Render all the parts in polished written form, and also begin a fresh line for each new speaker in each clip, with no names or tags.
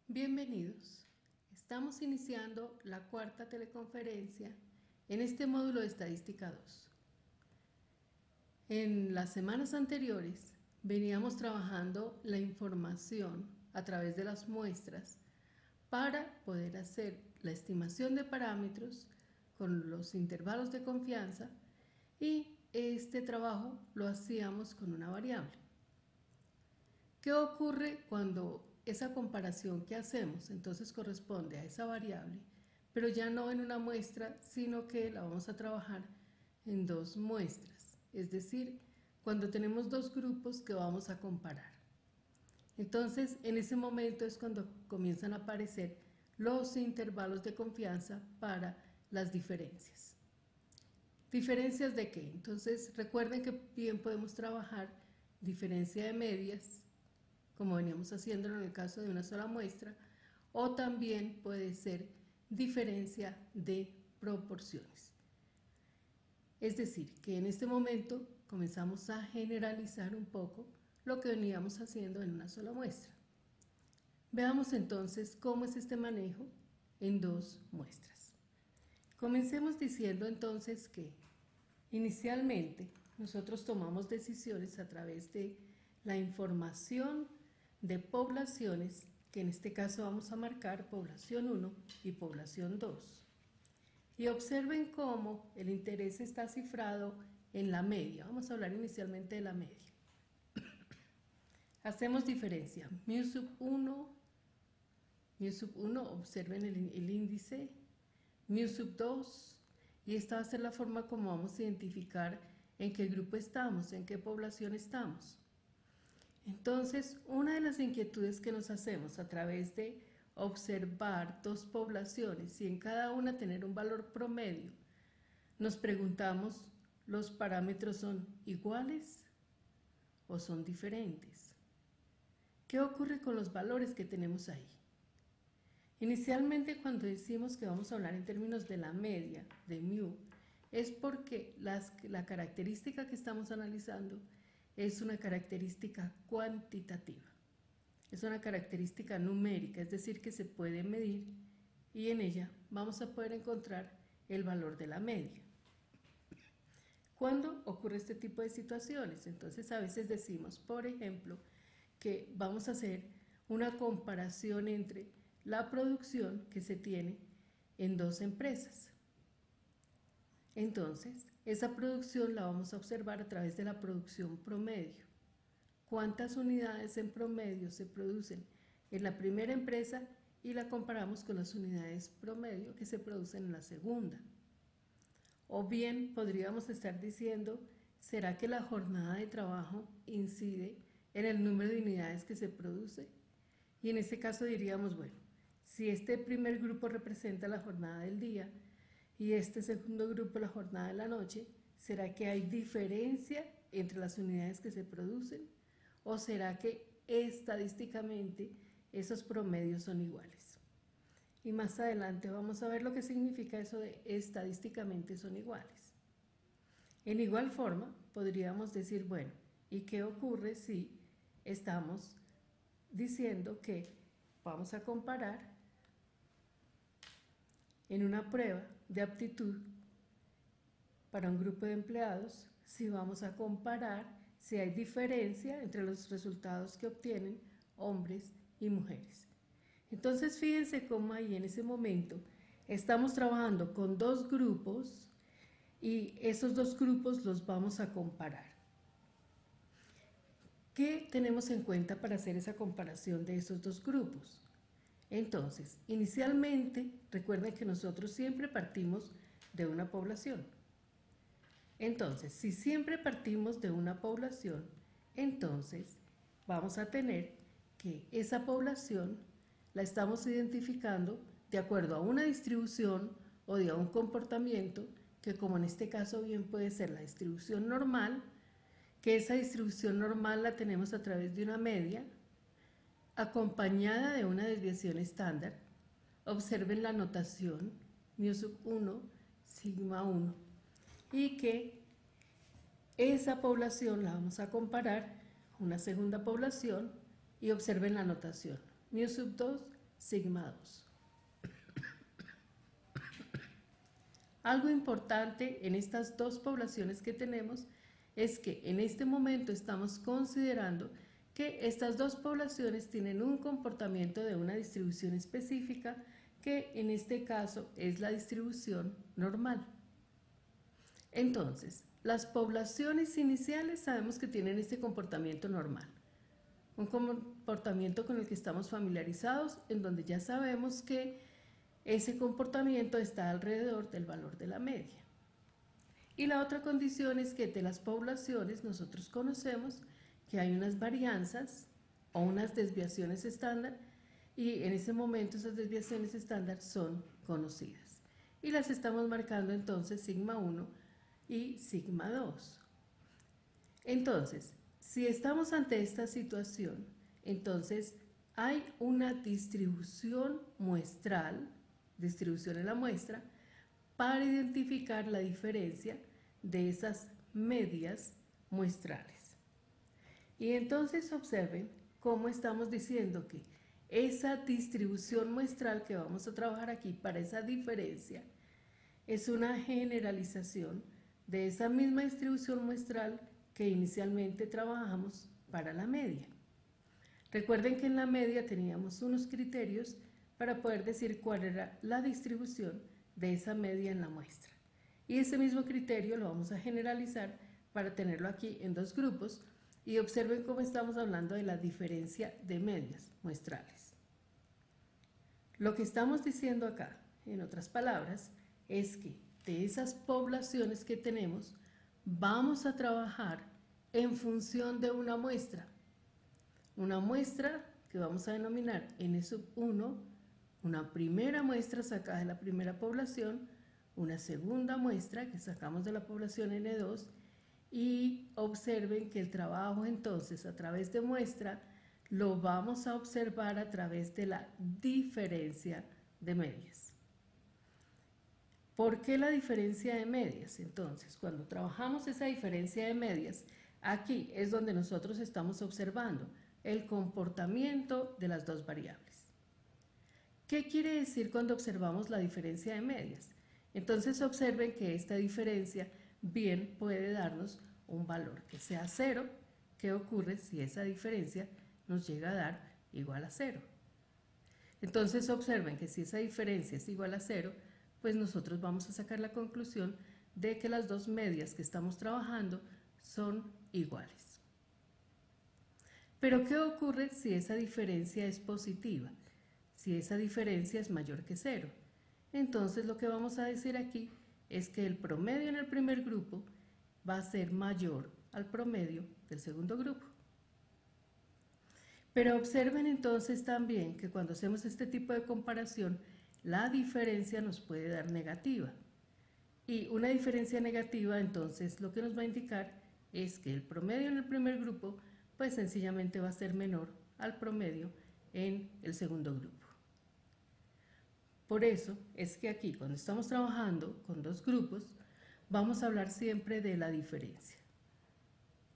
Bienvenidos. Estamos iniciando la cuarta teleconferencia en este módulo de Estadística 2. En las semanas anteriores veníamos trabajando la información a través de las muestras para poder hacer la estimación de parámetros con los intervalos de confianza, y este trabajo lo hacíamos con una variable. ¿Qué ocurre cuando esa comparación que hacemos entonces corresponde a esa variable, pero ya no en una muestra, sino que la vamos a trabajar en dos muestras? Es decir, cuando tenemos dos grupos que vamos a comparar. Entonces, en ese momento es cuando comienzan a aparecer los intervalos de confianza para las diferencias. ¿Diferencias de qué? Entonces, recuerden que bien podemos trabajar diferencia de medias, como veníamos haciéndolo en el caso de una sola muestra, o también puede ser diferencia de proporciones. Es decir, que en este momento comenzamos a generalizar un poco lo que veníamos haciendo en una sola muestra. Veamos entonces cómo es este manejo en dos muestras. Comencemos diciendo entonces que inicialmente nosotros tomamos decisiones a través de la información de poblaciones, que en este caso vamos a marcar población 1 y población 2. Y observen cómo el interés está cifrado en la media. Vamos a hablar inicialmente de la media. Hacemos diferencia. Mu sub 1, observen el índice. Mu sub 2, y esta va a ser la forma como vamos a identificar en qué grupo estamos, en qué población estamos. Entonces, una de las inquietudes que nos hacemos a través de observar dos poblaciones y en cada una tener un valor promedio, nos preguntamos, ¿los parámetros son iguales o son diferentes? ¿Qué ocurre con los valores que tenemos ahí? Inicialmente, cuando decimos que vamos a hablar en términos de la media, de mu, es porque la característica que estamos analizando es una característica cuantitativa. Es una característica numérica, es decir, que se puede medir, y en ella vamos a poder encontrar el valor de la media. ¿Cuándo ocurre este tipo de situaciones? Entonces, a veces decimos, por ejemplo, que vamos a hacer una comparación entre la producción que se tiene en dos empresas. Entonces, esa producción la vamos a observar a través de la producción promedio. ¿Cuántas unidades en promedio se producen en la primera empresa? Y la comparamos con las unidades promedio que se producen en la segunda. O bien podríamos estar diciendo, ¿será que la jornada de trabajo incide en el número de unidades que se produce? Y en ese caso diríamos, bueno, si este primer grupo representa la jornada del día y este segundo grupo la jornada de la noche, ¿será que hay diferencia entre las unidades que se producen? ¿O será que estadísticamente esos promedios son iguales? Y más adelante vamos a ver lo que significa eso de estadísticamente son iguales. En igual forma, podríamos decir, bueno, ¿y qué ocurre si estamos diciendo que vamos a comparar en una prueba de aptitud para un grupo de empleados, si vamos a comparar si hay diferencia entre los resultados que obtienen hombres y mujeres? Entonces, fíjense cómo ahí en ese momento estamos trabajando con dos grupos y esos dos grupos los vamos a comparar. ¿Qué tenemos en cuenta para hacer esa comparación de esos dos grupos? Entonces, inicialmente, recuerden que nosotros siempre partimos de una población. Entonces, si siempre partimos de una población, entonces vamos a tener que esa población la estamos identificando de acuerdo a una distribución o de un comportamiento que, como en este caso bien puede ser la distribución normal, que esa distribución normal la tenemos a través de una media acompañada de una desviación estándar. Observen la notación mu sub 1, sigma 1, y que esa población la vamos a comparar una segunda población y observen la notación mu sub 2, sigma 2. Algo importante en estas dos poblaciones que tenemos es que en este momento estamos considerando que estas dos poblaciones tienen un comportamiento de una distribución específica, que en este caso es la distribución normal. Entonces, las poblaciones iniciales sabemos que tienen este comportamiento normal, un comportamiento con el que estamos familiarizados, en donde ya sabemos que ese comportamiento está alrededor del valor de la media. Y la otra condición es que de las poblaciones nosotros conocemos que hay unas varianzas o unas desviaciones estándar, y en ese momento esas desviaciones estándar son conocidas. Y las estamos marcando entonces sigma 1 y sigma 2. Entonces, si estamos ante esta situación, entonces hay una distribución muestral, distribución en la muestra, para identificar la diferencia de esas medias muestrales. Y entonces observen cómo estamos diciendo que esa distribución muestral que vamos a trabajar aquí para esa diferencia es una generalización de esa misma distribución muestral que inicialmente trabajamos para la media. Recuerden que en la media teníamos unos criterios para poder decir cuál era la distribución de esa media en la muestra. Y ese mismo criterio lo vamos a generalizar para tenerlo aquí en dos grupos, y observen cómo estamos hablando de la diferencia de medias muestrales. Lo que estamos diciendo acá, en otras palabras, es que de esas poblaciones que tenemos, vamos a trabajar en función de una muestra que vamos a denominar N1, una primera muestra sacada de la primera población, una segunda muestra que sacamos de la población N2, y observen que el trabajo entonces a través de muestra lo vamos a observar a través de la diferencia de medias. ¿Por qué la diferencia de medias? Entonces, cuando trabajamos esa diferencia de medias, aquí es donde nosotros estamos observando el comportamiento de las dos variables. ¿Qué quiere decir cuando observamos la diferencia de medias? Entonces observen que esta diferencia bien puede darnos un valor que sea 0. ¿Qué ocurre si esa diferencia nos llega a dar igual a 0? Entonces observen que si esa diferencia es igual a 0, pues nosotros vamos a sacar la conclusión de que las dos medias que estamos trabajando son iguales. Pero ¿qué ocurre si esa diferencia es positiva? Si esa diferencia es mayor que 0. Entonces lo que vamos a decir aquí es que el promedio en el primer grupo va a ser mayor al promedio del segundo grupo. Pero observen entonces también que cuando hacemos este tipo de comparación, la diferencia nos puede dar negativa. Y una diferencia negativa, entonces, lo que nos va a indicar es que el promedio en el primer grupo, pues sencillamente va a ser menor al promedio en el segundo grupo. Por eso es que aquí, cuando estamos trabajando con dos grupos, vamos a hablar siempre de la diferencia.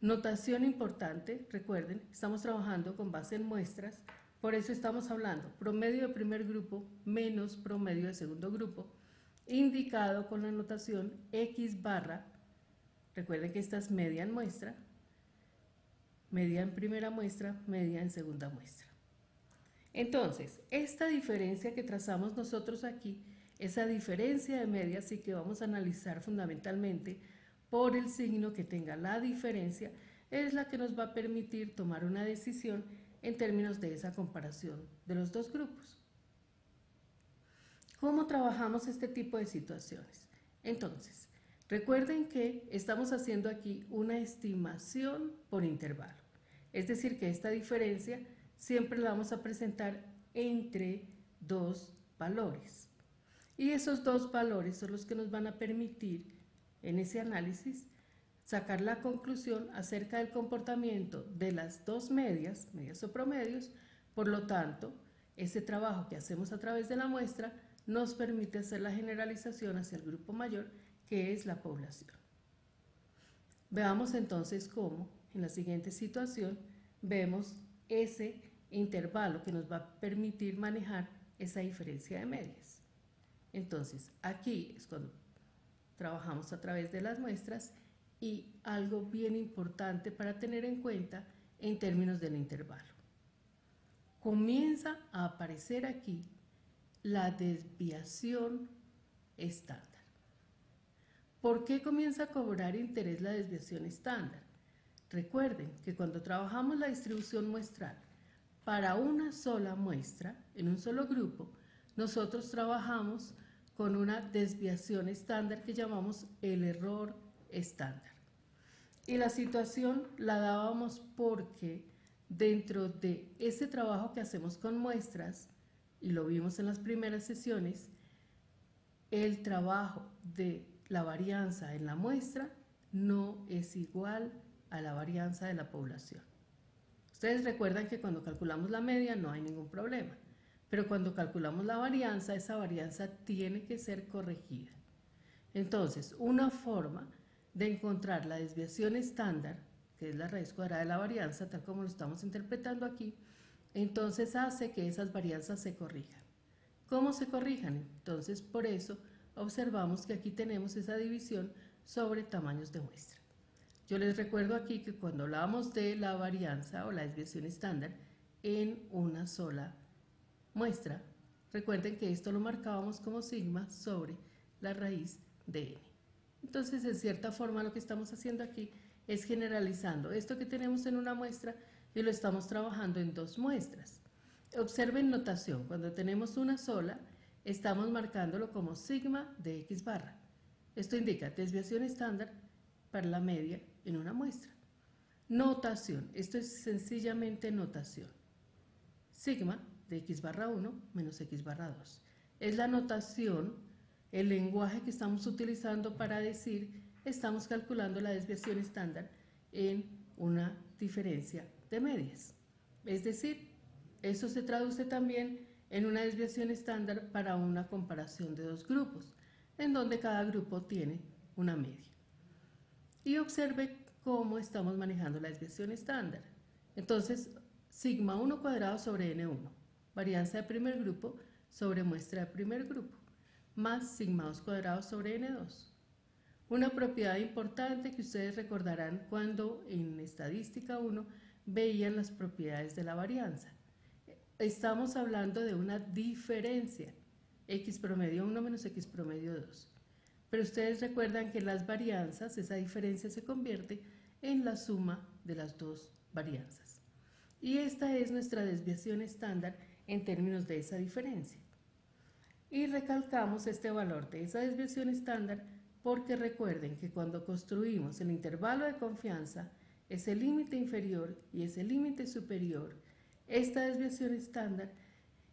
Notación importante, recuerden, estamos trabajando con base en muestras, por eso estamos hablando promedio de primer grupo menos promedio de segundo grupo, indicado con la notación X barra. Recuerden que esta es media en muestra, media en primera muestra, media en segunda muestra. Entonces, esta diferencia que trazamos nosotros aquí, esa diferencia de medias, sí que vamos a analizar fundamentalmente por el signo que tenga la diferencia, es la que nos va a permitir tomar una decisión en términos de esa comparación de los dos grupos. ¿Cómo trabajamos este tipo de situaciones? Entonces, recuerden que estamos haciendo aquí una estimación por intervalo, es decir, que esta diferencia siempre la vamos a presentar entre dos valores. Y esos dos valores son los que nos van a permitir en ese análisis sacar la conclusión acerca del comportamiento de las dos medias, medias o promedios. Por lo tanto, ese trabajo que hacemos a través de la muestra nos permite hacer la generalización hacia el grupo mayor, que es la población. Veamos entonces cómo en la siguiente situación vemos ese intervalo que nos va a permitir manejar esa diferencia de medias. Entonces, aquí es cuando trabajamos a través de las muestras y algo bien importante para tener en cuenta en términos del intervalo. Comienza a aparecer aquí la desviación estándar. ¿Por qué comienza a cobrar interés la desviación estándar? Recuerden que cuando trabajamos la distribución muestral para una sola muestra, en un solo grupo, nosotros trabajamos con una desviación estándar que llamamos el error estándar. Y la situación la dábamos porque dentro de ese trabajo que hacemos con muestras, y lo vimos en las primeras sesiones, el trabajo de la varianza en la muestra no es igual a la varianza de la población. Ustedes recuerdan que cuando calculamos la media no hay ningún problema, pero cuando calculamos la varianza, esa varianza tiene que ser corregida. Entonces, una forma de encontrar la desviación estándar, que es la raíz cuadrada de la varianza, tal como lo estamos interpretando aquí, entonces hace que esas varianzas se corrijan. ¿Cómo se corrijan? Entonces, por eso observamos que aquí tenemos esa división sobre tamaños de muestra. Yo les recuerdo aquí que cuando hablábamos de la varianza o la desviación estándar en una sola muestra, recuerden que esto lo marcábamos como sigma sobre la raíz de n. Entonces, en cierta forma, lo que estamos haciendo aquí es generalizando esto que tenemos en una muestra y lo estamos trabajando en dos muestras. Observen notación, cuando tenemos una sola, estamos marcándolo como sigma de x barra. Esto indica desviación estándar para la media en una muestra. Notación, esto es sencillamente notación. Sigma de x barra 1 menos x barra 2. Es la notación, el lenguaje que estamos utilizando para decir estamos calculando la desviación estándar en una diferencia de medias. Es decir, eso se traduce también en una desviación estándar para una comparación de dos grupos, en donde cada grupo tiene una media. Y observe cómo estamos manejando la desviación estándar. Entonces, sigma 1 cuadrado sobre n1, varianza de primer grupo sobre muestra de primer grupo, más sigma 2 cuadrado sobre n2. Una propiedad importante que ustedes recordarán cuando en estadística 1 veían las propiedades de la varianza. Estamos hablando de una diferencia, x promedio 1 menos x promedio 2. Pero ustedes recuerdan que en las varianzas esa diferencia se convierte en la suma de las dos varianzas. Y esta es nuestra desviación estándar en términos de esa diferencia. Y recalcamos este valor de esa desviación estándar porque recuerden que cuando construimos el intervalo de confianza, ese límite inferior y ese límite superior, esta desviación estándar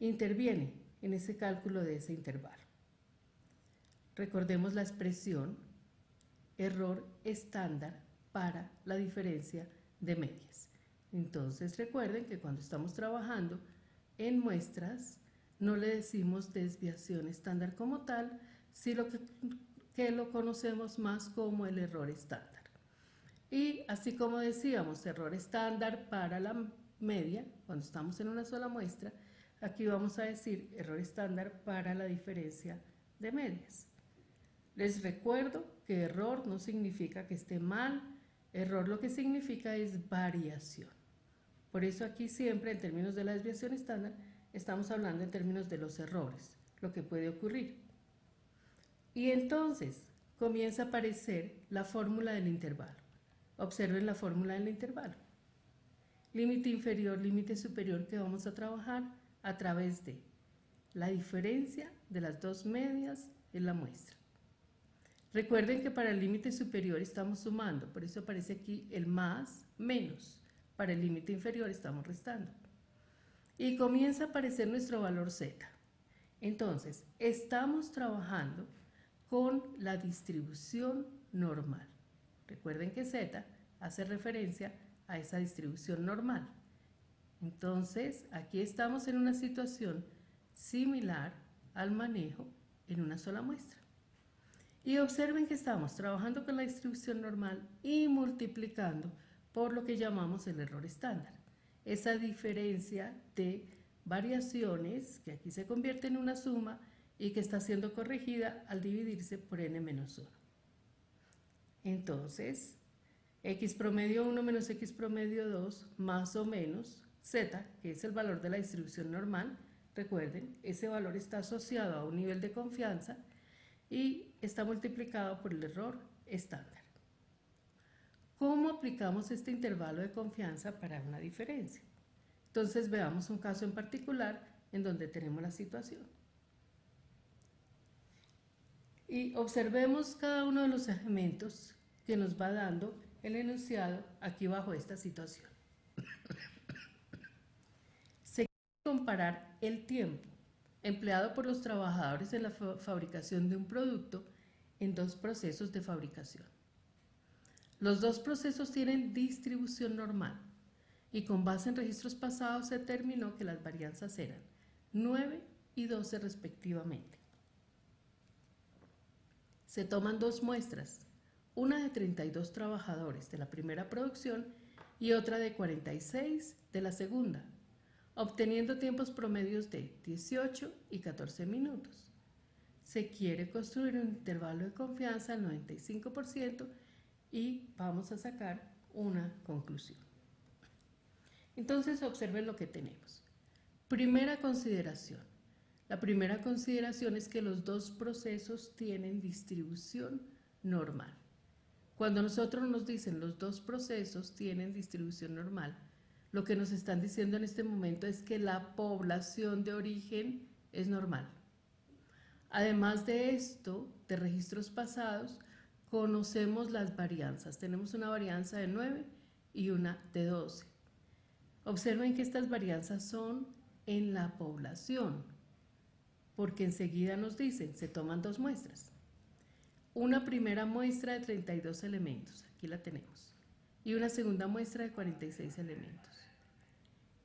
interviene en ese cálculo de ese intervalo. Recordemos la expresión error estándar para la diferencia de medias. Entonces recuerden que cuando estamos trabajando en muestras no le decimos desviación estándar como tal, sino que lo conocemos más como el error estándar. Y así como decíamos error estándar para la media, cuando estamos en una sola muestra, aquí vamos a decir error estándar para la diferencia de medias. Les recuerdo que error no significa que esté mal, error lo que significa es variación. Por eso aquí siempre en términos de la desviación estándar estamos hablando en términos de los errores, lo que puede ocurrir. Y entonces comienza a aparecer la fórmula del intervalo. Observen la fórmula del intervalo. Límite inferior, límite superior que vamos a trabajar a través de la diferencia de las dos medias en la muestra. Recuerden que para el límite superior estamos sumando, por eso aparece aquí el más, menos. Para el límite inferior estamos restando. Y comienza a aparecer nuestro valor z. Entonces, estamos trabajando con la distribución normal. Recuerden que z hace referencia a esa distribución normal. Entonces, aquí estamos en una situación similar al manejo en una sola muestra. Y observen que estamos trabajando con la distribución normal y multiplicando por lo que llamamos el error estándar. esa diferencia de variaciones que aquí se convierte en una suma y que está siendo corregida al dividirse por n-1. Entonces, x promedio 1 menos x promedio 2 más o menos z, que es el valor de la distribución normal. Recuerden, ese valor está asociado a un nivel de confianza y está multiplicado por el error estándar. ¿Cómo aplicamos este intervalo de confianza para una diferencia? Entonces veamos un caso en particular en donde tenemos la situación. Y observemos cada uno de los elementos que nos va dando el enunciado aquí bajo esta situación. Se quiere comparar el tiempo empleado por los trabajadores en la fabricación de un producto en dos procesos de fabricación. Los dos procesos tienen distribución normal y con base en registros pasados se determinó que las varianzas eran 9 y 12 respectivamente. Se toman dos muestras, una de 32 trabajadores de la primera producción y otra de 46 de la segunda, obteniendo tiempos promedios de 18 y 14 minutos. Se quiere construir un intervalo de confianza al 95% y vamos a sacar una conclusión. Entonces observen lo que tenemos. Primera consideración. La primera consideración es que los dos procesos tienen distribución normal. Cuando nosotros nos dicen los dos procesos tienen distribución normal, lo que nos están diciendo en este momento es que la población de origen es normal. Además de esto, de registros pasados, conocemos las varianzas. Tenemos una varianza de 9 y una de 12. Observen que estas varianzas son en la población, porque enseguida nos dicen, se toman dos muestras. Una primera muestra de 32 elementos, aquí la tenemos, y una segunda muestra de 46 elementos.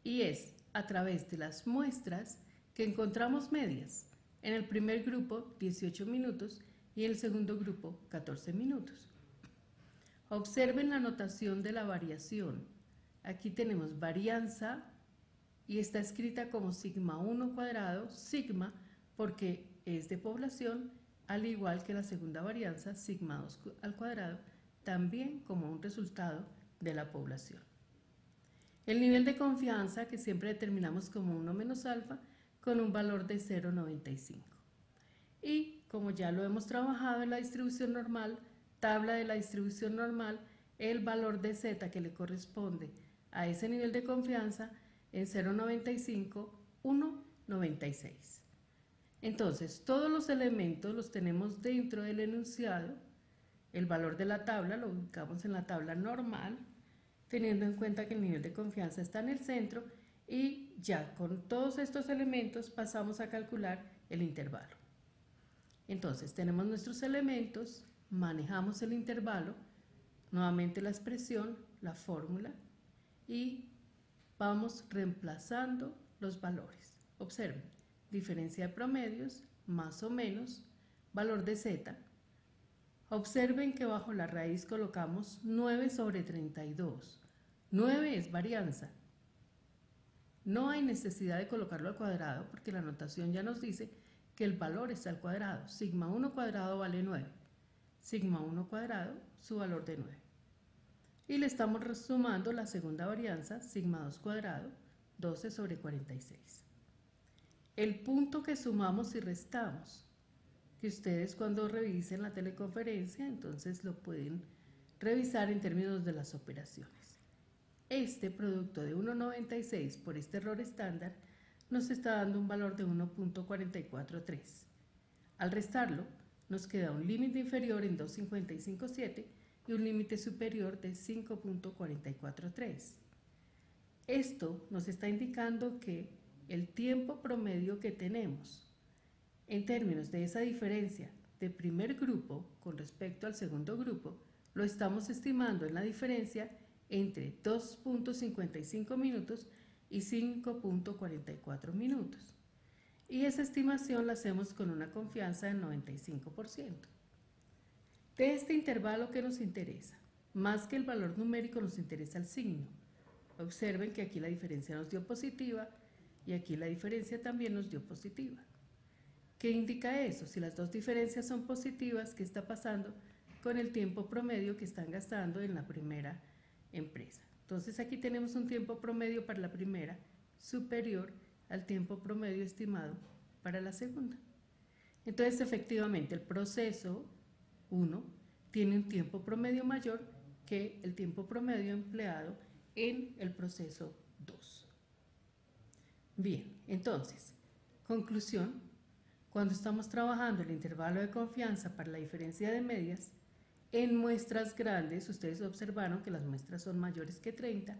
Y es a través de las muestras que encontramos medias. En el primer grupo 18 minutos y en el segundo grupo 14 minutos. Observen la notación de la variación. Aquí tenemos varianza y está escrita como sigma 1 cuadrado, sigma porque es de población, al igual que la segunda varianza, sigma 2 al cuadrado, también como un resultado de la población. El nivel de confianza, que siempre determinamos como 1 menos alfa, con un valor de 0,95. Y como ya lo hemos trabajado en la distribución normal, tabla de la distribución normal, el valor de z que le corresponde a ese nivel de confianza en 0,95, 1,96. Entonces, todos los elementos los tenemos dentro del enunciado. El valor de la tabla lo ubicamos en la tabla normal, teniendo en cuenta que el nivel de confianza está en el centro y ya con todos estos elementos pasamos a calcular el intervalo. Entonces, tenemos nuestros elementos, manejamos el intervalo, nuevamente la expresión, la fórmula y vamos reemplazando los valores. Observen, diferencia de promedios, más o menos, valor de z. Observen que bajo la raíz colocamos 9 sobre 32. 9 es varianza. No hay necesidad de colocarlo al cuadrado porque la notación ya nos dice que el valor está al cuadrado. Sigma 1 cuadrado vale 9. Sigma 1 cuadrado, su valor de 9. Y le estamos sumando la segunda varianza, sigma 2 cuadrado, 12 sobre 46. El punto que sumamos y restamos, que ustedes cuando revisen la teleconferencia, entonces lo pueden revisar en términos de las operaciones. Este producto de 1,96 por este error estándar nos está dando un valor de 1.443. Al restarlo, nos queda un límite inferior en 2.557 y un límite superior de 5.443. Esto nos está indicando que el tiempo promedio que tenemos en términos de esa diferencia de primer grupo con respecto al segundo grupo, lo estamos estimando en la diferencia entre 2.55 minutos y 5.44 minutos. Y esa estimación la hacemos con una confianza del 95%. De este intervalo, ¿qué nos interesa? Más que el valor numérico nos interesa el signo. Observen que aquí la diferencia nos dio positiva y aquí la diferencia también nos dio positiva. ¿Qué indica eso? Si las dos diferencias son positivas, ¿qué está pasando con el tiempo promedio que están gastando en la primera empresa? Entonces aquí tenemos un tiempo promedio para la primera superior al tiempo promedio estimado para la segunda. Entonces efectivamente el proceso 1 tiene un tiempo promedio mayor que el tiempo promedio empleado en el proceso 2. Bien, entonces, conclusión, cuando estamos trabajando el intervalo de confianza para la diferencia de medias, en muestras grandes, ustedes observaron que las muestras son mayores que 30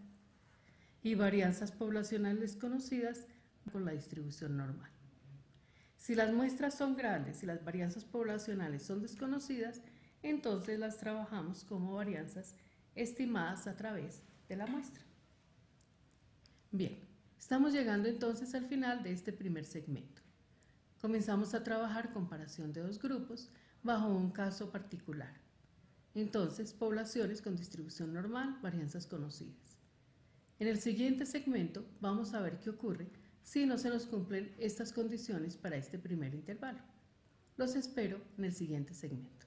y varianzas poblacionales desconocidas con la distribución normal. Si las muestras son grandes y las varianzas poblacionales son desconocidas, entonces las trabajamos como varianzas estimadas a través de la muestra. Bien, estamos llegando entonces al final de este primer segmento. Comenzamos a trabajar comparación de dos grupos bajo un caso particular. Entonces, poblaciones con distribución normal, varianzas conocidas. En el siguiente segmento vamos a ver qué ocurre si no se nos cumplen estas condiciones para este primer intervalo. Los espero en el siguiente segmento.